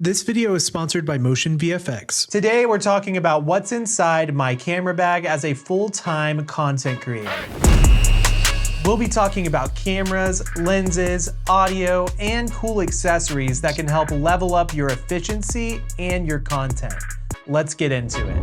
This video is sponsored by Motion VFX. Today we're talking about what's inside my camera bag as a full-time content creator. We'll be talking about cameras, lenses, audio, and cool accessories that can help level up your efficiency and your content. Let's get into it.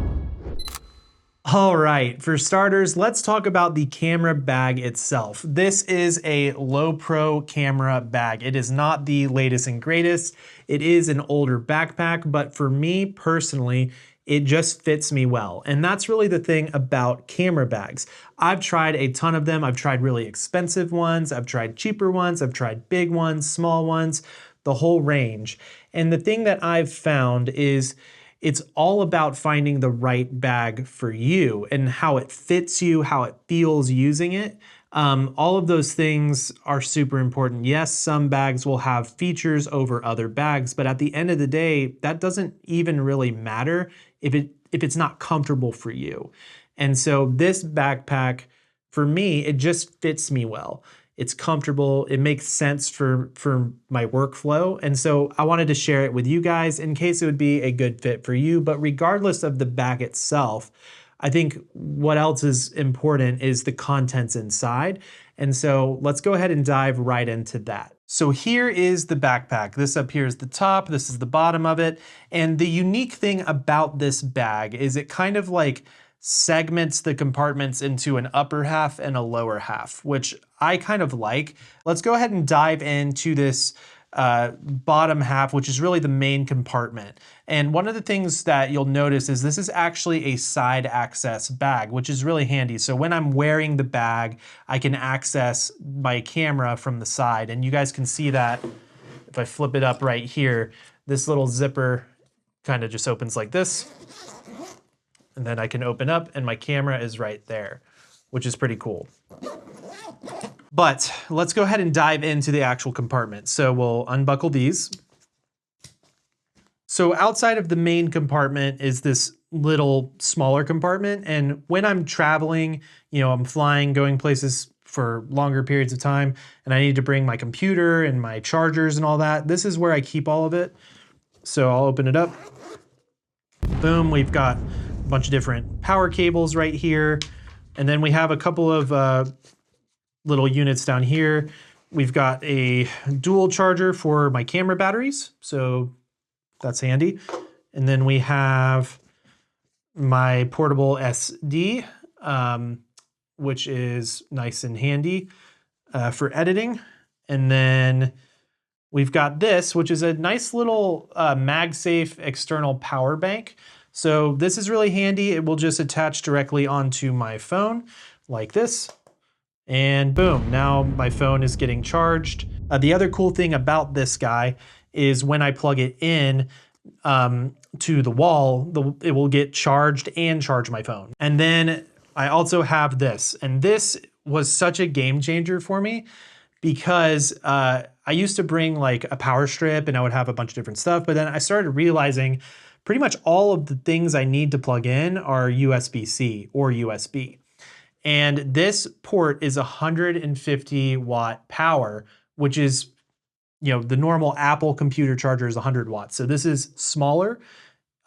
All right, for starters, let's talk about the camera bag itself. This is a Lowepro camera bag. It is not the latest and greatest. It is an older backpack, but for me personally, it just fits me well. And that's really the thing about camera bags. I've tried a ton of them. I've tried really expensive ones. I've tried cheaper ones. I've tried big ones, small ones, the whole range. And the thing that I've found is it's all about finding the right bag for you and how it fits you, how it feels using it. All of those things are super important. Yes, some bags will have features over other bags, but at the end of the day, that doesn't even really matter if it's not comfortable for you. And so this backpack, for me, it just fits me well. It's comfortable, it makes sense for my workflow. And so I wanted to share it with you guys in case it would be a good fit for you. But regardless of the bag itself, I think what else is important is the contents inside. And so let's go ahead and dive right into that. So here is the backpack. This up here is the top, this is the bottom of it. And the unique thing about this bag is it kind of like segments the compartments into an upper half and a lower half, which I kind of like. Let's go ahead and dive into this bottom half, which is really the main compartment. And one of the things that you'll notice is this is actually a side access bag, which is really handy. So when I'm wearing the bag, I can access my camera from the side. And you guys can see that if I flip it up right here, this little zipper kind of just opens like this. And then I can open up and my camera is right there, which is pretty cool. But let's go ahead and dive into the actual compartment. So we'll unbuckle these. So outside of the main compartment is this little smaller compartment. And when I'm traveling, I'm flying, going places for longer periods of time, and I need to bring my computer and my chargers and all that, this is where I keep all of it. So I'll open it up. Boom, we've got a bunch of different power cables right here. And then we have a couple of little units down here. We've got a dual charger for my camera batteries, so that's handy. And then we have my portable SD, which is nice and handy for editing. And then we've got this, which is a nice little MagSafe external power bank. So this is really handy. It will just attach directly onto my phone like this. And boom, now my phone is getting charged. The other cool thing about this guy is when I plug it in to the wall, it will get charged and charge my phone. And then I also have this, and this was such a game changer for me because I used to bring like a power strip and I would have a bunch of different stuff, but then I started realizing pretty much all of the things I need to plug in are USB-C or USB. And this port is 150 watt power, which is, the normal Apple computer charger is 100 watts. So this is smaller,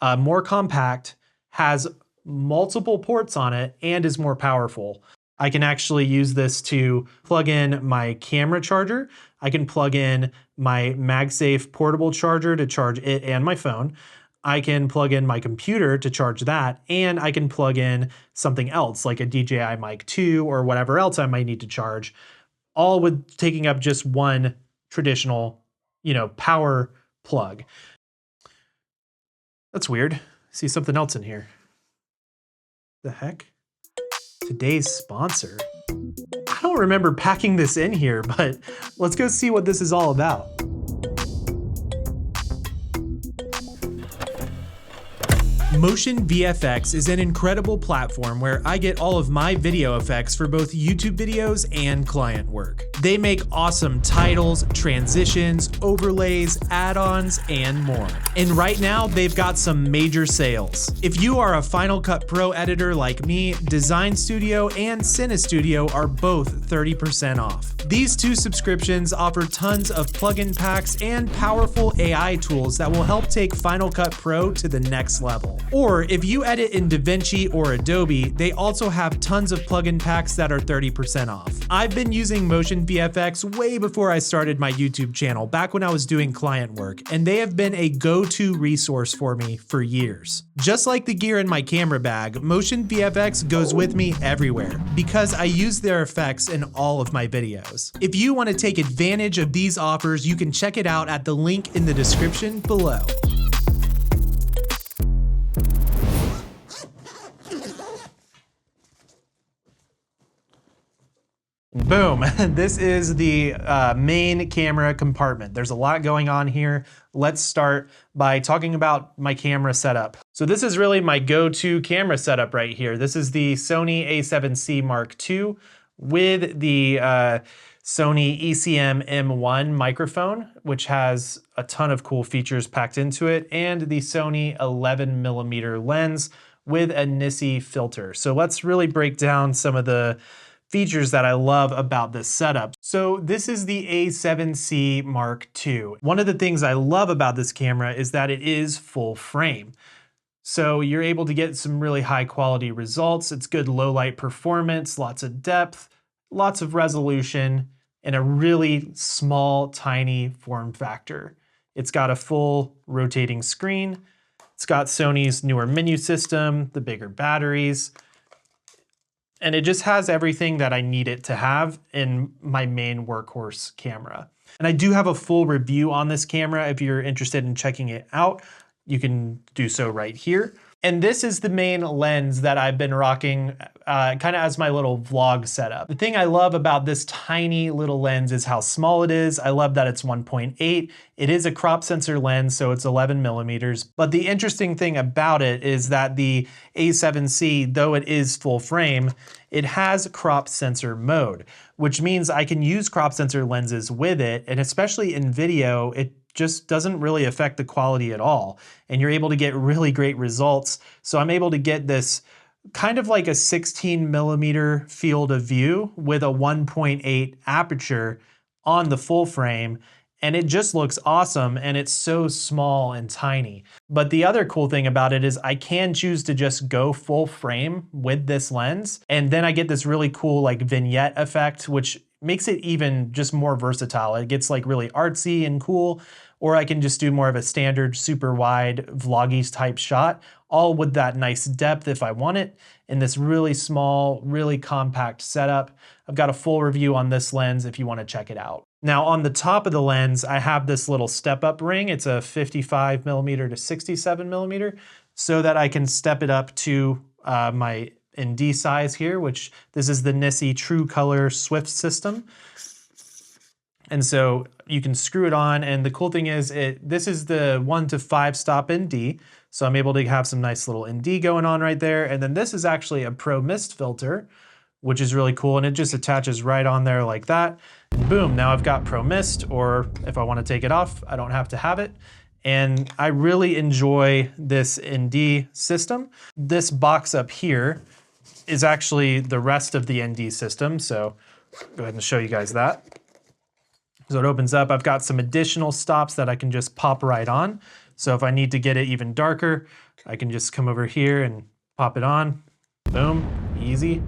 more compact, has multiple ports on it, and is more powerful. I can actually use this to plug in my camera charger. I can plug in my MagSafe portable charger to charge it and my phone. I can plug in my computer to charge that, and I can plug in something else like a DJI Mic 2 or whatever else I might need to charge, all with taking up just one traditional, power plug. That's weird. I see something else in here. The heck? Today's sponsor. I don't remember packing this in here, but let's go see what this is all about. Motion VFX is an incredible platform where I get all of my video effects for both YouTube videos and client work. They make awesome titles, transitions, overlays, add-ons, and more. And right now, they've got some major sales. If you are a Final Cut Pro editor like me, Design Studio and Cinestudio are both 30% off. These two subscriptions offer tons of plugin packs and powerful AI tools that will help take Final Cut Pro to the next level. Or if you edit in DaVinci or Adobe, they also have tons of plugin packs that are 30% off. I've been using Motion VFX way before I started my YouTube channel, back when I was doing client work, and they have been a go-to resource for me for years. Just like the gear in my camera bag, Motion VFX goes with me everywhere because I use their effects in all of my videos. If you want to take advantage of these offers, you can check it out at the link in the description below. Boom, this is the main camera compartment. There's a lot going on here. Let's start by talking about my camera setup. So this is really my go-to camera setup right here. This is the Sony a7C Mark II with the Sony ECM M1 microphone, which has a ton of cool features packed into it, and the Sony 11mm lens with a Nissi filter. So let's really break down some of the features that I love about this setup. So this is the A7C Mark II. One of the things I love about this camera is that it is full frame. So you're able to get some really high quality results. It's good low light performance, lots of depth, lots of resolution, and a really small, tiny form factor. It's got a full rotating screen. It's got Sony's newer menu system, the bigger batteries, and it just has everything that I need it to have in my main workhorse camera. And I do have a full review on this camera. If you're interested in checking it out, you can do so right here. And this is the main lens that I've been rocking kind of as my little vlog setup. The thing I love about this tiny little lens is how small it is. I love that it's 1.8. It is a crop sensor lens, so it's 11mm. But the interesting thing about it is that the A7C, though it is full frame, it has crop sensor mode, which means I can use crop sensor lenses with it. And especially in video, it just doesn't really affect the quality at all. And you're able to get really great results. So I'm able to get this kind of like a 16mm field of view with a 1.8 aperture on the full frame. And it just looks awesome, and it's so small and tiny. But the other cool thing about it is I can choose to just go full frame with this lens, and then I get this really cool like vignette effect, which makes it even just more versatile. It gets like really artsy and cool, or I can just do more of a standard super wide vloggy type shot, all with that nice depth if I want it, in this really small, really compact setup. I've got a full review on this lens if you want to check it out. Now on the top of the lens, I have this little step up ring. It's a 55mm to 67mm, so that I can step it up to my ND size here, which this is the Nissi True Color Swift system. And so you can screw it on, and the cool thing is this is the 1 to 5 stop ND, so I'm able to have some nice little ND going on right there. And then this is actually a Pro Mist filter, which is really cool, and it just attaches right on there like that. And boom, now I've got Pro Mist, or if I want to take it off, I don't have to have it. And I really enjoy this ND system. This box up here is actually the rest of the ND system, so go ahead and show you guys that. So it opens up. I've got some additional stops that I can just pop right on. So if I need to get it even darker, I can just come over here and pop it on. Boom, easy.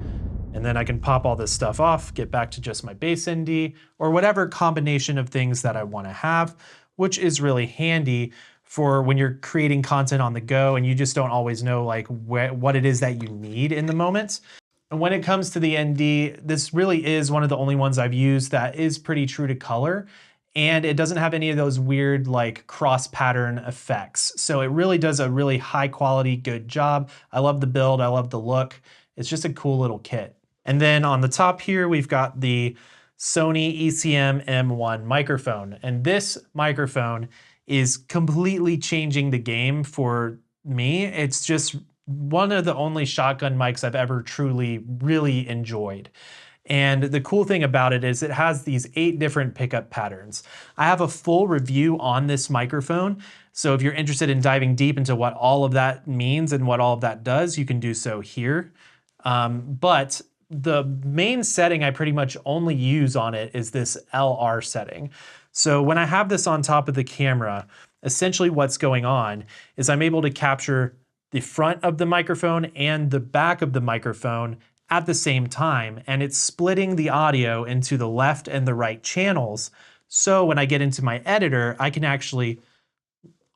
And then I can pop all this stuff off, get back to just my base ND, or whatever combination of things that I want to have, which is really handy for when you're creating content on the go and you just don't always know like what it is that you need in the moment. And when it comes to the ND, this really is one of the only ones I've used that is pretty true to color, and it doesn't have any of those weird like cross pattern effects. So it really does a really high quality, good job. I love the build, I love the look. It's just a cool little kit. And then on the top here, we've got the Sony ECM M1 microphone. And this microphone is completely changing the game for me. It's just one of the only shotgun mics I've ever truly, really enjoyed. And the cool thing about it is it has these 8 different pickup patterns. I have a full review on this microphone. So if you're interested in diving deep into what all of that means and what all of that does, you can do so here. But the main setting I pretty much only use on it is this LR setting. So when I have this on top of the camera, essentially what's going on is I'm able to capture the front of the microphone and the back of the microphone at the same time, and it's splitting the audio into the left and the right channels. So when I get into my editor, I can actually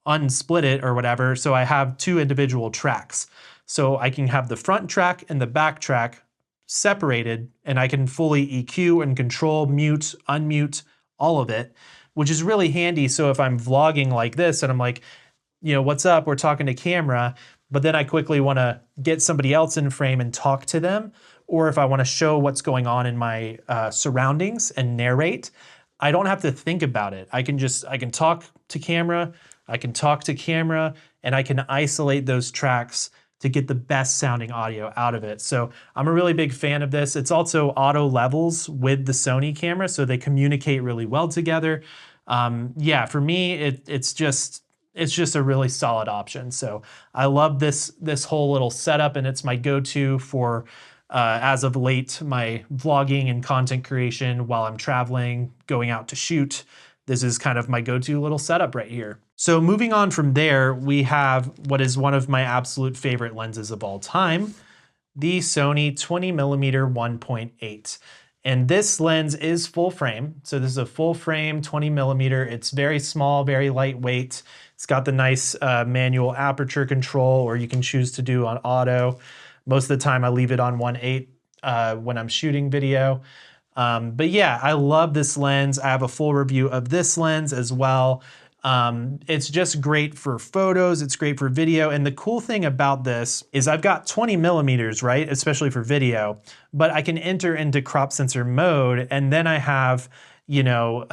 unsplit it or whatever, so I have 2 individual tracks. So I can have the front track and the back track separated, and I can fully EQ and control, mute, unmute, all of it, which is really handy. So if I'm vlogging like this and I'm like, you know, what's up? We're talking to camera, but then I quickly want to get somebody else in frame and talk to them, or if I want to show what's going on in my surroundings and narrate, I don't have to think about it. I can talk to camera, and I can isolate those tracks to get the best sounding audio out of it. So I'm a really big fan of this. It's also auto levels with the Sony camera, so they communicate really well together. Yeah, for me, it's just a really solid option. So I love this whole little setup, and it's my go-to for, as of late, my vlogging and content creation while I'm traveling, going out to shoot. This is kind of my go-to little setup right here. So moving on from there, we have what is one of my absolute favorite lenses of all time, the Sony 20mm 1.8. And this lens is full frame. So this is a full frame 20mm. It's very small, very lightweight. It's got the nice manual aperture control, or you can choose to do on auto. Most of the time I leave it on 1.8 when I'm shooting video. But yeah, I love this lens. I have a full review of this lens as well. It's just great for photos. It's great for video. And the cool thing about this is I've got 20mm, right? Especially for video, but I can enter into crop sensor mode. And then I have, you know,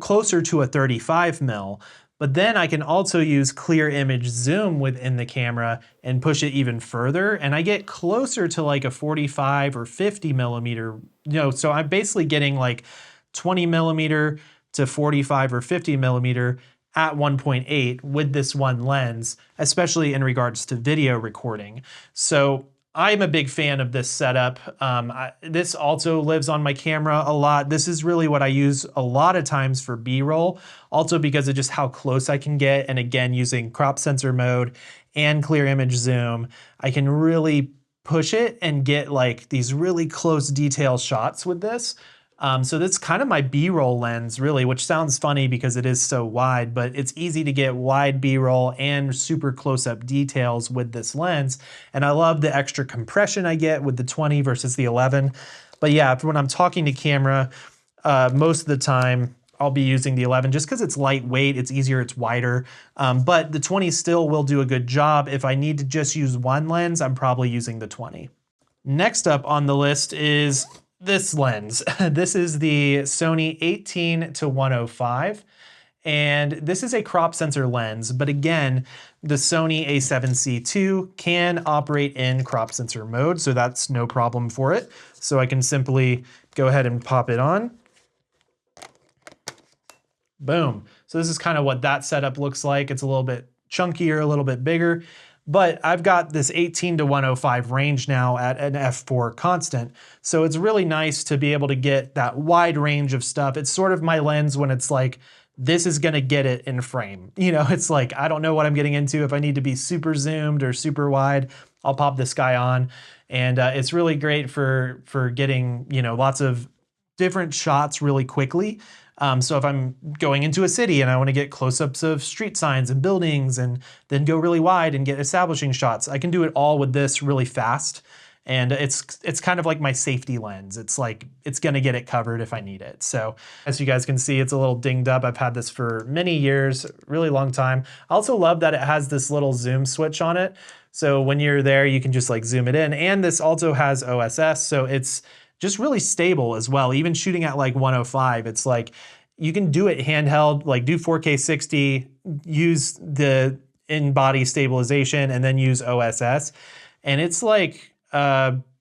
closer to a 35 mil. But then I can also use clear image zoom within the camera and push it even further. And I get closer to like a 45 or 50mm, you know, so I'm basically getting like 20mm to 45 or 50mm at 1.8 with this one lens, especially in regards to video recording. So I'm a big fan of this setup. This also lives on my camera a lot. This is really what I use a lot of times for B-roll, also because of just how close I can get. And again, using crop sensor mode and clear image zoom, I can really push it and get like these really close detail shots with this. So that's kind of my B-roll lens really, which sounds funny because it is so wide, but it's easy to get wide B-roll and super close-up details with this lens. And I love the extra compression I get with the 20 versus the 11. But yeah, when I'm talking to camera, most of the time I'll be using the 11 just because it's lightweight, it's easier, it's wider. But the 20 still will do a good job. If I need to just use one lens, I'm probably using the 20. Next up on the list is this lens. This is the Sony 18-105, and this is a crop sensor lens, but again, the Sony a7C II can operate in crop sensor mode, so that's no problem for it. So I can simply go ahead and pop it on. Boom. So this is kind of what that setup looks like. It's a little bit chunkier, a little bit bigger. But I've got this 18-105 range now at an f4 constant. So it's really nice to be able to get that wide range of stuff. It's sort of my lens when it's like, this is gonna get it in frame. You know, it's like, I don't know what I'm getting into. If I need to be super zoomed or super wide, I'll pop this guy on. And it's really great for getting, you know, lots of different shots really quickly. So if I'm going into a city and I want to get close-ups of street signs and buildings and then go really wide and get establishing shots, I can do it all with this really fast. And it's kind of like my safety lens. It's like, it's gonna get it covered if I need it. So as you guys can see, it's a little dinged up. I've had this for many years, really long time. I also love that it has this little zoom switch on it. So when you're there, you can just like zoom it in. And this also has OSS, so it's just really stable as well. Even shooting at like 105, it's like, you can do it handheld, like do 4K 60, use the in-body stabilization, and then use OSS. And it's like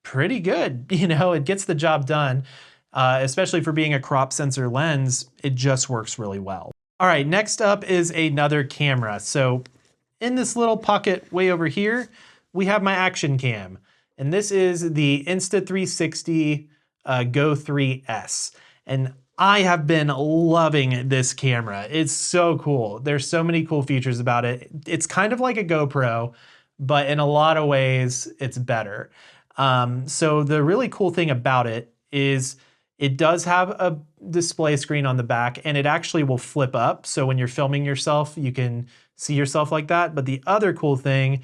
pretty good. You know, it gets the job done, especially for being a crop sensor lens, it just works really well. All right, next up is another camera. So in this little pocket way over here, we have my action cam. And this is the Insta360 Go 3S. And I have been loving this camera. It's so cool. There's so many cool features about it. It's kind of like a GoPro, but in a lot of ways, it's better. So the really cool thing about it is it does have a display screen on the back, and it actually will flip up. So when you're filming yourself, you can see yourself like that. But the other cool thing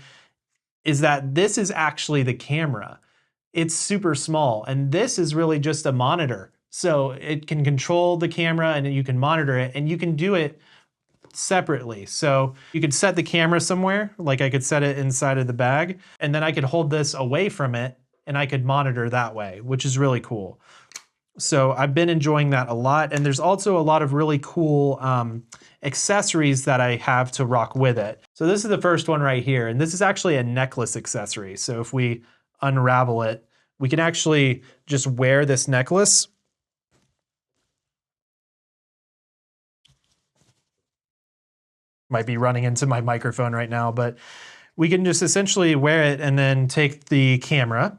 is that this is actually the camera. It's super small, and this is really just a monitor. So it can control the camera and you can monitor it, and you can do it separately. So you could set the camera somewhere, like I could set it inside of the bag, and then I could hold this away from it and I could monitor that way, which is really cool. So I've been enjoying that a lot. And there's also a lot of really cool accessories that I have to rock with it. So this is the first one right here. And this is actually a necklace accessory. So if we unravel it, we can actually just wear this necklace. Might be running into my microphone right now, but we can just essentially wear it and then take the camera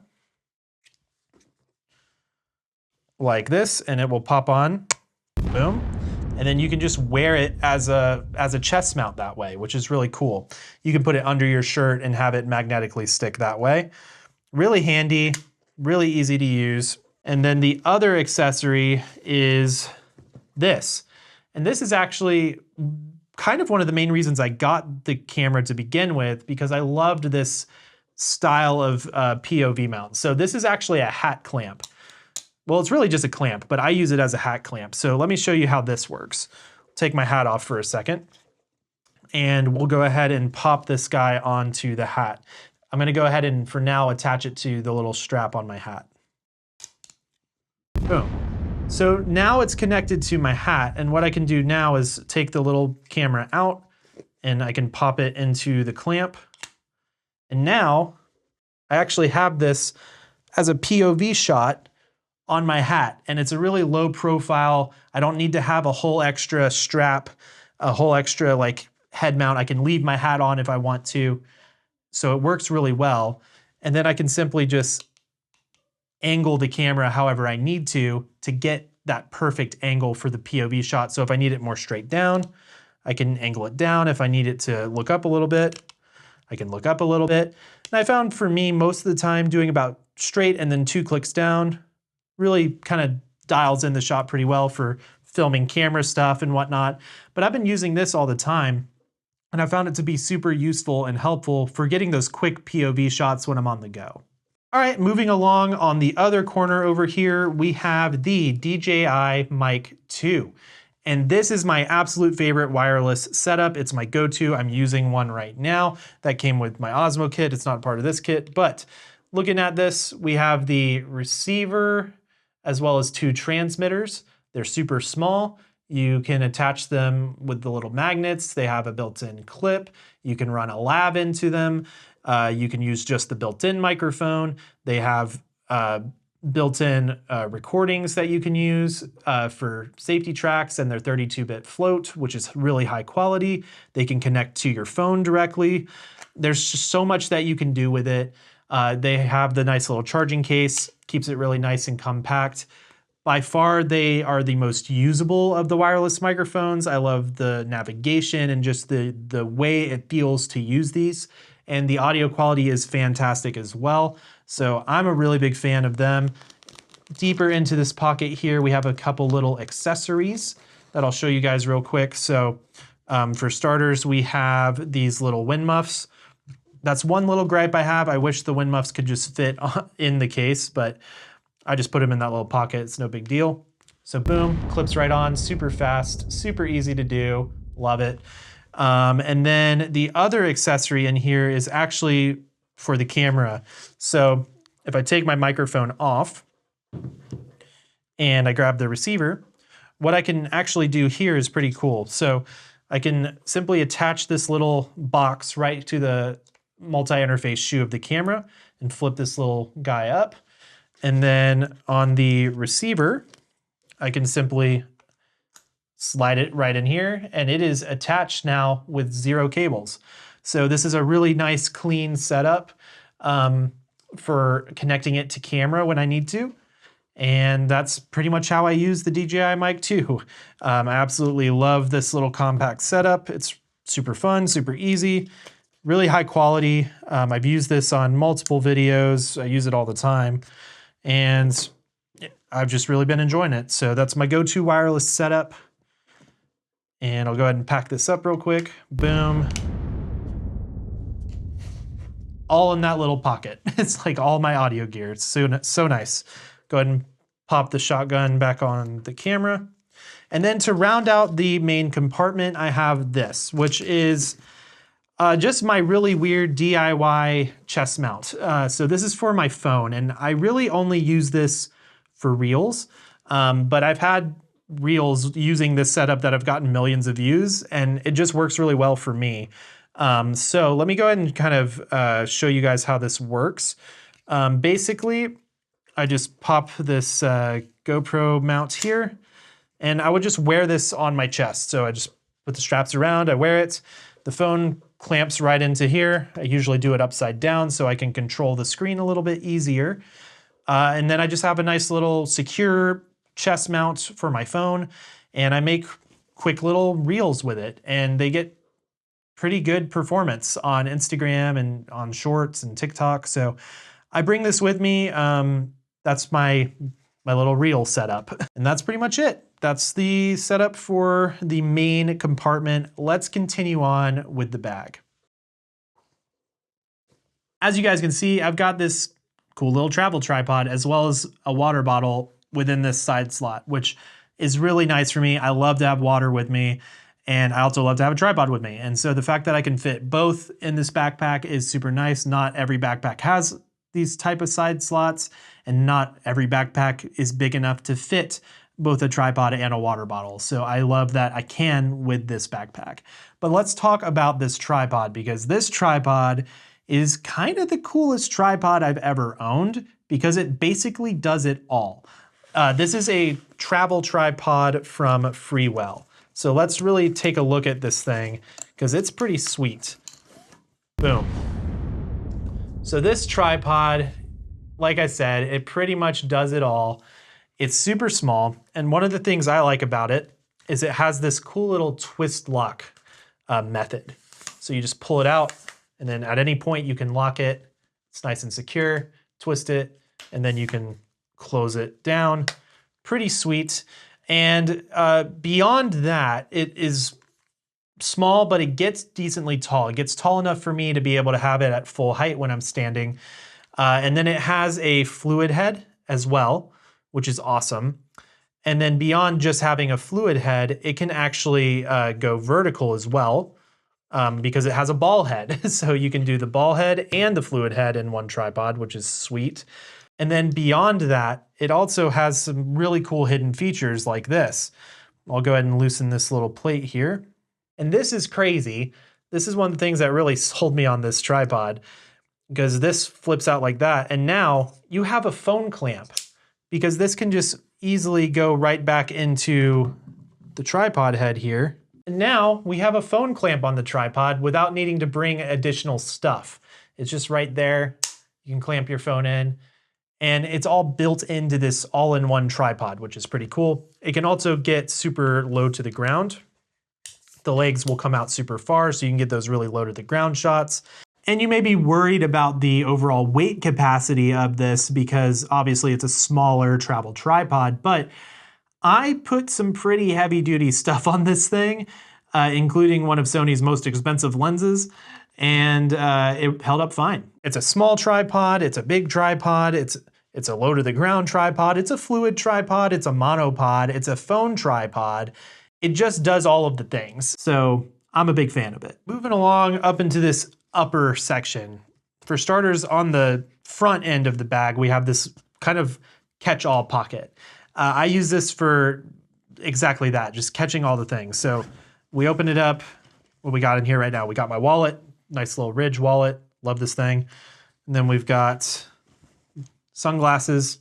like this, and it will pop on, boom. And then you can just wear it as a chest mount that way, which is really cool. You can put it under your shirt and have it magnetically stick that way. Really handy, really easy to use. And then the other accessory is this. And this is actually kind of one of the main reasons I got the camera to begin with, because I loved this style of POV mount. So this is actually a hat clamp. Well, it's really just a clamp, but I use it as a hat clamp. So let me show you how this works. Take my hat off for a second, and we'll go ahead and pop this guy onto the hat. I'm gonna go ahead and, for now, attach it to the little strap on my hat. Boom. So now it's connected to my hat, and what I can do now is take the little camera out, and I can pop it into the clamp. And now I actually have this as a POV shot on my hat, and it's a really low profile. I don't need to have a whole extra strap, a whole extra like head mount. I can leave my hat on if I want to. So it works really well. And then I can simply just angle the camera however I need to get that perfect angle for the POV shot. So if I need it more straight down, I can angle it down. If I need it to look up a little bit, I can look up a little bit. And I found for me, most of the time doing about straight and then 2 clicks down really kind of dials in the shot pretty well for filming camera stuff and whatnot. But I've been using this all the time, and I found it to be super useful and helpful for getting those quick POV shots when I'm on the go. All right, moving along, on the other corner over here, we have the DJI Mic 2. And this is my absolute favorite wireless setup. It's my go-to. I'm using one right now. That came with my Osmo kit. It's not part of this kit, but looking at this, we have the receiver as well as 2 transmitters. They're super small. You can attach them with the little magnets. They have a built-in clip. You can run a lav into them. You can use just the built-in microphone. They have built-in recordings that you can use for safety tracks, and they're 32-bit float, which is really high quality. They can connect to your phone directly. There's just so much that you can do with it. They have the nice little charging case, keeps it really nice and compact. By far, they are the most usable of the wireless microphones. I love the navigation and just the way it feels to use these. And the audio quality is fantastic as well. So I'm a really big fan of them. Deeper into this pocket here, we have a couple little accessories that I'll show you guys real quick. So for starters, we have these little wind muffs. That's one little gripe I have. I wish the wind muffs could just fit in the case, but I just put them in that little pocket. It's no big deal. So boom, clips right on, super fast, super easy to do. Love it. And then the other accessory in here is actually for the camera. So if I take my microphone off and I grab the receiver, what I can actually do here is pretty cool. So I can simply attach this little box right to the multi-interface shoe of the camera and flip this little guy up. And then on the receiver, I can simply slide it right in here, and it is attached now with 0 cables. So this is a really nice, clean setup for connecting it to camera when I need to. And that's pretty much how I use the DJI Mic 2. I absolutely love this little compact setup. It's super fun, super easy, really high quality. I've used this on multiple videos. I use it all the time, and I've just really been enjoying it. So that's my go-to wireless setup. And I'll go ahead and pack this up real quick. Boom. All in that little pocket. It's like all my audio gear. It's so nice. Go ahead and pop the shotgun back on the camera. And then to round out the main compartment, I have this, which is just my really weird DIY chest mount. So this is for my phone, and I really only use this for reels, but I've had reels using this setup that have gotten millions of views, and it just works really well for me. So let me go ahead and kind of show you guys how this works. Basically, I just pop this GoPro mount here, and I would just wear this on my chest. So I just put the straps around, I wear it. The phone clamps right into here. I usually do it upside down so I can control the screen a little bit easier. And then I just have a nice little secure chest mount for my phone, and I make quick little reels with it, and they get pretty good performance on Instagram and on Shorts and TikTok. So I bring this with me. That's my little reel setup. And that's pretty much it. That's the setup for the main compartment. Let's continue on with the bag. As you guys can see, I've got this cool little travel tripod as well as a water bottle within this side slot, which is really nice for me. I love to have water with me, and I also love to have a tripod with me. And so the fact that I can fit both in this backpack is super nice. Not every backpack has these type of side slots, and not every backpack is big enough to fit both a tripod and a water bottle. So I love that I can with this backpack. But let's talk about this tripod, because this tripod is kind of the coolest tripod I've ever owned, because it basically does it all. This is a travel tripod from Freewell. So let's really take a look at this thing, because it's pretty sweet. Boom. So this tripod, like I said, it pretty much does it all. It's super small, and one of the things I like about it is it has this cool little twist lock method. So you just pull it out, and then at any point you can lock it. It's nice and secure, twist it, and then you can close it down. Pretty sweet. And beyond that, it is small, but it gets decently tall. It gets tall enough for me to be able to have it at full height when I'm standing. And then it has a fluid head as well, which is awesome. And then beyond just having a fluid head, it can actually go vertical as well, because it has a ball head. So you can do the ball head and the fluid head in one tripod, which is sweet. And then beyond that, it also has some really cool hidden features like this. I'll go ahead and loosen this little plate here. And this is crazy. This is one of the things that really sold me on this tripod, because this flips out like that. And now you have a phone clamp, because this can just easily go right back into the tripod head here. And now we have a phone clamp on the tripod without needing to bring additional stuff. It's just right there. You can clamp your phone in. And it's all built into this all-in-one tripod, which is pretty cool. It can also get super low to the ground. The legs will come out super far, so you can get those really low to the ground shots. And you may be worried about the overall weight capacity of this, because obviously it's a smaller travel tripod, but I put some pretty heavy-duty stuff on this thing, including one of Sony's most expensive lenses, and it held up fine. It's a small tripod, it's a big tripod, it's a low to the ground tripod, it's a fluid tripod, it's a monopod, it's a phone tripod. It just does all of the things. So I'm a big fan of it. Moving along up into this upper section. For starters, on the front end of the bag, we have this kind of catch-all pocket. I use this for exactly that, just catching all the things. So we open it up. What we got in here right now? We got my wallet, nice little Ridge wallet. Love this thing. And then we've got sunglasses.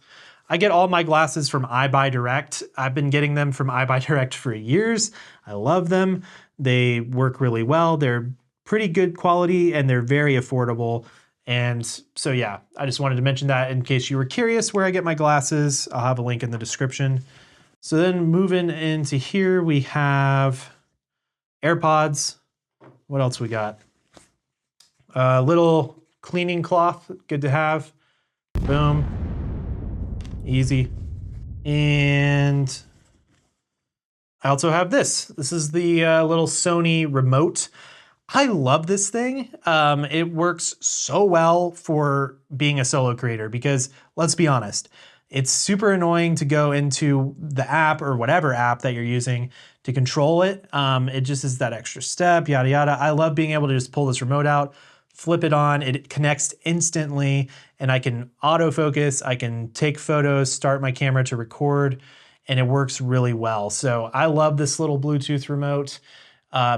I get all my glasses from iBuyDirect. I've been getting them from iBuyDirect for years. I love them. They work really well. They're pretty good quality and they're very affordable. And so yeah, I just wanted to mention that in case you were curious where I get my glasses. I'll have a link in the description. So then moving into here, we have AirPods. What else we got? A little cleaning cloth, good to have. Boom. Easy. And I also have this. This is the little Sony remote. I love this thing. It works so well for being a solo creator because let's be honest, it's super annoying to go into the app or whatever app that you're using to control it. It just is that extra step, yada, yada. I love being able to just pull this remote out, flip it on, it connects instantly, and I can autofocus, I can take photos, start my camera to record, and it works really well. So I love this little Bluetooth remote.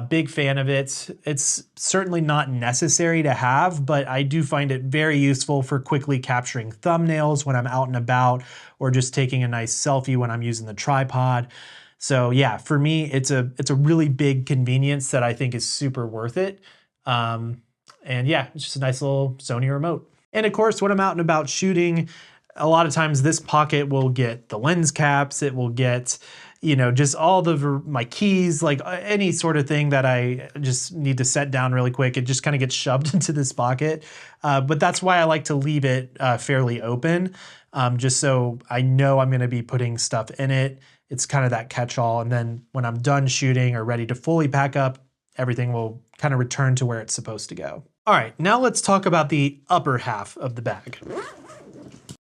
Big fan of it. It's certainly not necessary to have, but I do find it very useful for quickly capturing thumbnails when I'm out and about or just taking a nice selfie when I'm using the tripod. So yeah, for me, it's a really big convenience that I think is super worth it. And yeah, it's just a nice little Sony remote. And of course, when I'm out and about shooting, a lot of times this pocket will get the lens caps, it will get, you know, just all my keys, like any sort of thing that I just need to set down really quick. It just kind of gets shoved into this pocket. But that's why I like to leave it fairly open, just so I know I'm gonna be putting stuff in it. It's kind of that catch-all. And then when I'm done shooting or ready to fully pack up, everything will kind of return to where it's supposed to go. All right, now let's talk about the upper half of the bag.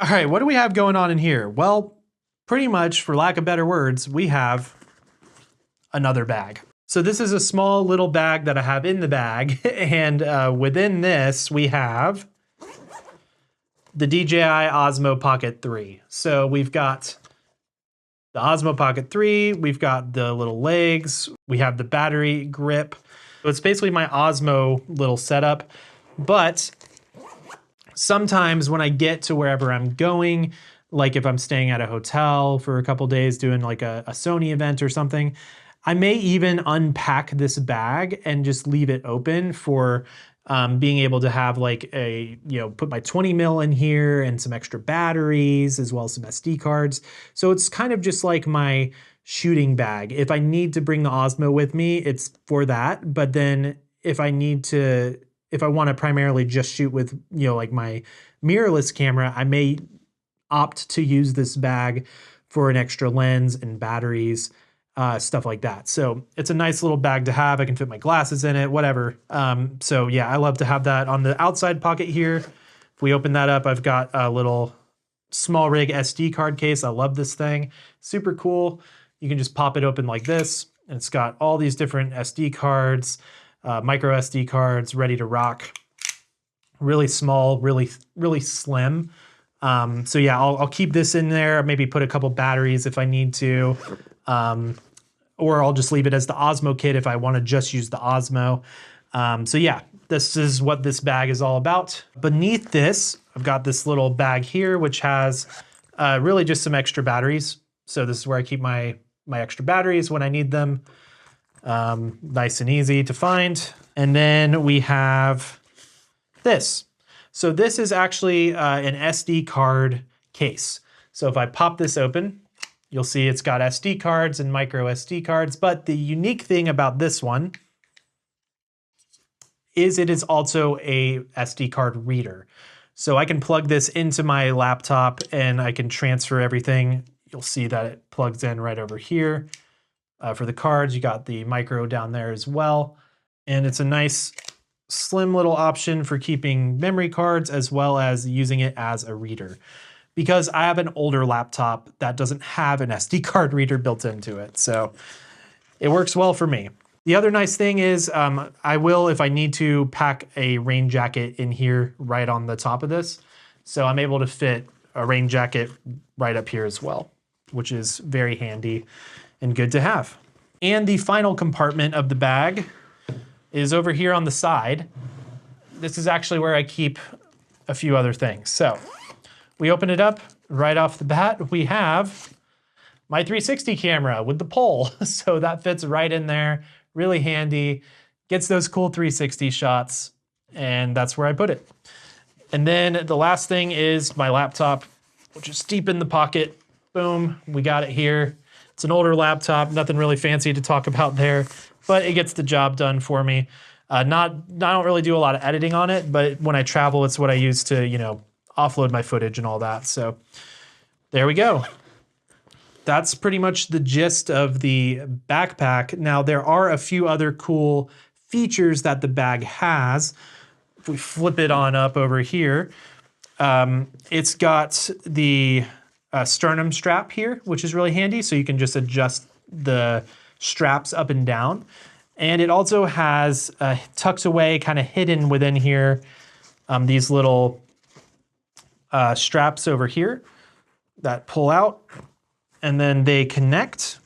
All right, what do we have going on in here? Well, pretty much, for lack of better words, we have another bag. So this is a small little bag that I have in the bag, and within this, we have the DJI Osmo Pocket 3. So we've got the Osmo Pocket 3, we've got the little legs, we have the battery grip. So it's basically my Osmo little setup, but sometimes when I get to wherever I'm going, like if I'm staying at a hotel for a couple days doing like a Sony event or something, I may even unpack this bag and just leave it open for being able to have like put my 20 mil in here and some extra batteries as well as some SD cards. So it's kind of just like my shooting bag. If I need to bring the Osmo with me, it's for that. But then if I want to primarily just shoot with, like my mirrorless camera, I may opt to use this bag for an extra lens and batteries, stuff like that. So it's a nice little bag to have. I can fit my glasses in it, whatever. So yeah, I love to have that on the outside pocket here. If we open that up, I've got a little SmallRig SD card case. I love this thing. Super cool. You can just pop it open like this, and it's got all these different SD cards, micro SD cards, ready to rock. Really small, really, really slim. So yeah, I'll keep this in there, maybe put a couple batteries if I need to, or I'll just leave it as the Osmo kit if I want to just use the Osmo. So yeah, this is what this bag is all about. Beneath this, I've got this little bag here, which has really just some extra batteries. So this is where I keep my extra batteries when I need them. Nice and easy to find. And then we have this. So this is actually an SD card case. So if I pop this open, you'll see it's got SD cards and micro SD cards. But the unique thing about this one is it is also a SD card reader. So I can plug this into my laptop and I can transfer everything. You'll see that it plugs in right over here. For the cards, you got the micro down there as well. And it's a nice slim little option for keeping memory cards as well as using it as a reader. Because I have an older laptop that doesn't have an SD card reader built into it. So it works well for me. The other nice thing is I will, if I need to, pack a rain jacket in here right on the top of this. So I'm able to fit a rain jacket right up here as well, which is very handy and good to have. And the final compartment of the bag is over here on the side. This is actually where I keep a few other things. So we open it up right off the bat, we have my 360 camera with the pole. So that fits right in there, really handy, gets those cool 360 shots, and that's where I put it. And then the last thing is my laptop, which is deep in the pocket. Boom, we got it here. It's an older laptop, nothing really fancy to talk about there, but it gets the job done for me. I don't really do a lot of editing on it, but when I travel, it's what I use to, you know, offload my footage and all that. So there we go. That's pretty much the gist of the backpack. Now, there are a few other cool features that the bag has. If we flip it on up over here, it's got the sternum strap here, which is really handy. So you can just adjust the straps up and down. And it also has tucked away, kind of hidden within here, these little straps over here that pull out, and then they connect.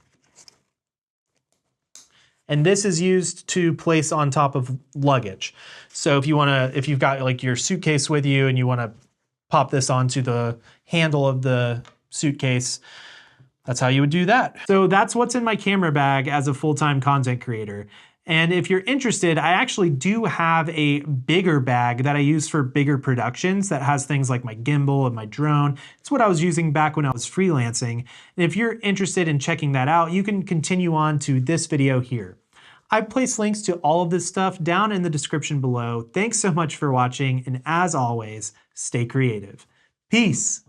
And this is used to place on top of luggage. So if you've got like your suitcase with you and you want to pop this onto the handle of the suitcase, that's how you would do that. So that's what's in my camera bag as a full-time content creator. And if you're interested, I actually do have a bigger bag that I use for bigger productions that has things like my gimbal and my drone. It's what I was using back when I was freelancing. And if you're interested in checking that out, you can continue on to this video here. I've placed links to all of this stuff down in the description below. Thanks so much for watching, and as always, stay creative. Peace.